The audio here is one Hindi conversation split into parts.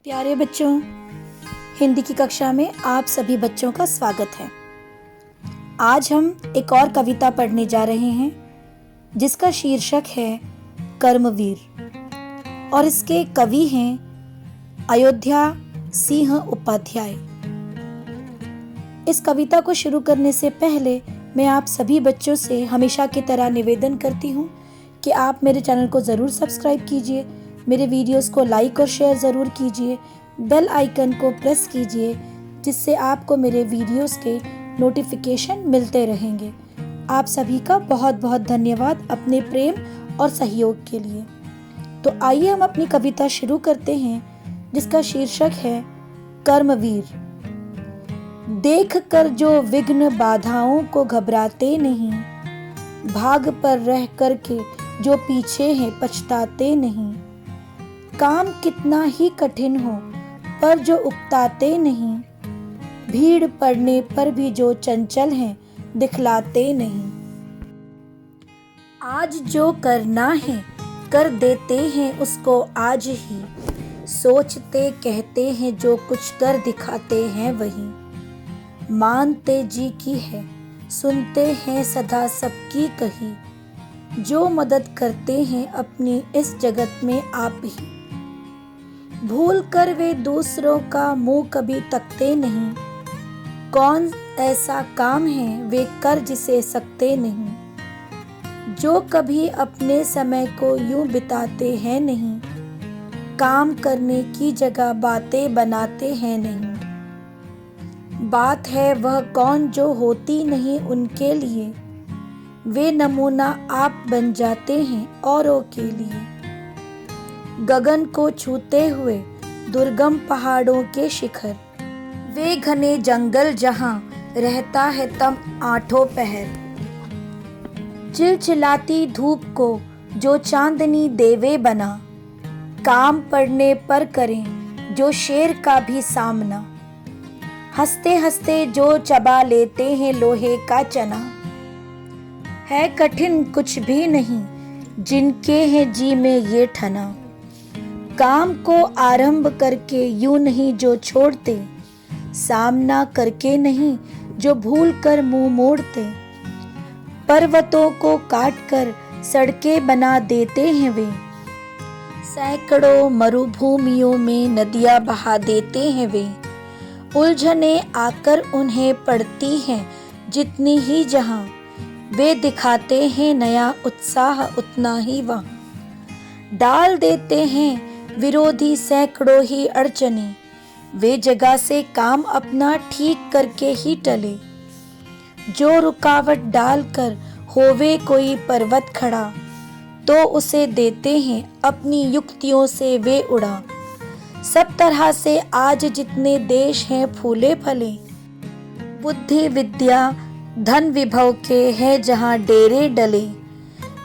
प्यारे बच्चों, हिंदी की कक्षा में आप सभी बच्चों का स्वागत है। आज हम एक और कविता पढ़ने जा रहे हैं जिसका शीर्षक है कर्मवीर और इसके कवि हैं अयोध्या सिंह उपाध्याय। इस कविता को शुरू करने से पहले मैं आप सभी बच्चों से हमेशा की तरह निवेदन करती हूँ कि आप मेरे चैनल को ज़रूर सब्सक्राइब कीजिए, मेरे वीडियोस को लाइक और शेयर ज़रूर कीजिए, बेल आइकन को प्रेस कीजिए जिससे आपको मेरे वीडियोस के नोटिफिकेशन मिलते रहेंगे। आप सभी का बहुत बहुत धन्यवाद अपने प्रेम और सहयोग के लिए। तो आइए हम अपनी कविता शुरू करते हैं जिसका शीर्षक है कर्मवीर। देख कर जो विघ्न बाधाओं को घबराते नहीं, भाग पर रह कर के जो पीछे हैं पछताते नहीं, काम कितना ही कठिन हो पर जो उकताते नहीं, भीड़ पड़ने पर भी जो चंचल हैं दिखलाते नहीं। आज जो करना है कर देते हैं उसको आज ही, सोचते कहते हैं जो कुछ कर दिखाते हैं वही, मानते जी की है सुनते हैं सदा सबकी कही, जो मदद करते हैं अपनी इस जगत में आप ही, भूल कर वे दूसरों का मुंह कभी तकते नहीं, कौन ऐसा काम है वे कर जिसे सकते नहीं, जो कभी अपने समय को यूं बिताते हैं नहीं, काम करने की जगह बातें बनाते हैं नहीं, बात है वह कौन जो होती नहीं उनके लिए, वे नमूना आप बन जाते हैं औरों के लिए, गगन को छूते हुए दुर्गम पहाड़ों के शिखर, वे घने जंगल जहां रहता है तम आठों पहर, चिलचिलाती धूप को जो चांदनी देवे बना, काम पड़ने पर करें जो शेर का भी सामना, हंसते हंसते जो चबा लेते हैं लोहे का चना, है कठिन कुछ भी नहीं जिनके हैं जी में ये ठना, काम को आरंभ करके यूं नहीं जो छोड़ते, सामना करके नहीं जो भूल कर मुंह मोड़ते, पर्वतों को काट कर सड़कें बना देते हैं वे, सैकड़ों मरुभूमियों में नदियां बहा देते हैं वे, उलझने आकर उन्हें पड़ती हैं जितनी ही जहां, वे दिखाते हैं नया उत्साह उतना ही वहां, डाल देते हैं विरोधी सैकड़ों ही अड़चने, वे जगह से काम अपना ठीक करके ही टले, जो रुकावट डालकर होवे कोई पर्वत खड़ा, तो उसे देते हैं अपनी युक्तियों से वे उड़ा, सब तरह से आज जितने देश हैं फूले फले, बुद्धि विद्या धन विभव के हैं जहां डेरे डले,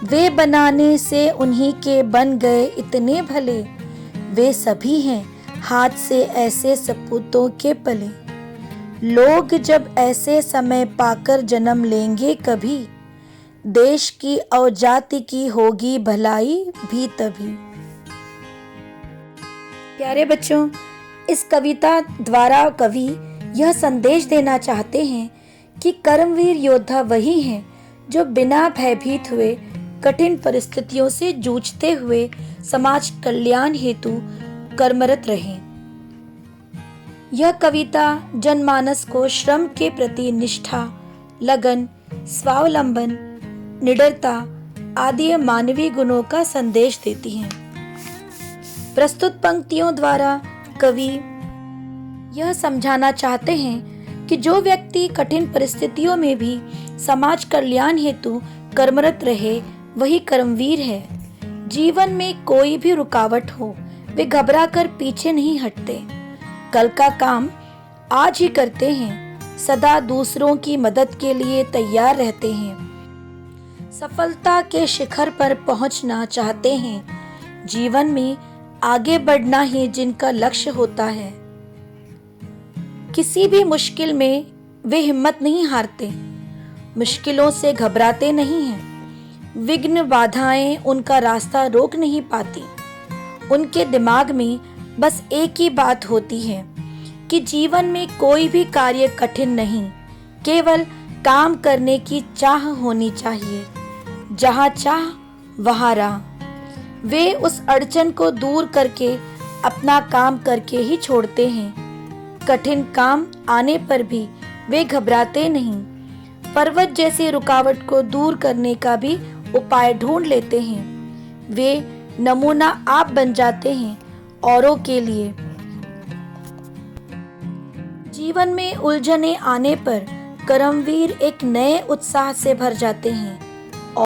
वे बनाने से उन्हीं के बन गए इतने भले, वे सभी हैं हाथ से ऐसे सपूतों के पले, लोग जब ऐसे समय पाकर जन्म लेंगे कभी, देश की और जाति की होगी भलाई भी तभी। प्यारे बच्चों, इस कविता द्वारा कवि यह संदेश देना चाहते हैं कि कर्मवीर योद्धा वही हैं जो बिना भयभीत हुए कठिन परिस्थितियों से जूझते हुए समाज कल्याण हेतु कर्मरत रहें। यह कविता जनमानस को श्रम के प्रति निष्ठा, लगन, स्वावलंबन, निडरता आदि मानवीय गुणों का संदेश देती है। प्रस्तुत पंक्तियों द्वारा कवि यह समझाना चाहते हैं कि जो व्यक्ति कठिन परिस्थितियों में भी समाज कल्याण हेतु कर्मरत रहे वही कर्मवीर है। जीवन में कोई भी रुकावट हो वे घबरा कर पीछे नहीं हटते, कल का काम आज ही करते हैं, सदा दूसरों की मदद के लिए तैयार रहते हैं, सफलता के शिखर पर पहुंचना चाहते हैं, जीवन में आगे बढ़ना ही जिनका लक्ष्य होता है, किसी भी मुश्किल में वे हिम्मत नहीं हारते, मुश्किलों से घबराते नहीं हैं, विघ्न बाधाएं उनका रास्ता रोक नहीं पाती, उनके दिमाग में बस एक ही बात होती है कि जीवन में कोई भी कार्य कठिन नहीं, केवल काम करने की चाह होनी चाहिए। जहाँ चाह वहाँ राह। वे उस अड़चन को दूर करके अपना काम करके ही छोड़ते हैं। कठिन काम आने पर भी वे घबराते नहीं, पर्वत जैसी रुकावट को दूर करने का भी उपाय ढूंढ लेते हैं। वे नमूना आप बन जाते हैं औरों के लिए। जीवन में उलझने आने पर कर्मवीर एक नए उत्साह से भर जाते हैं।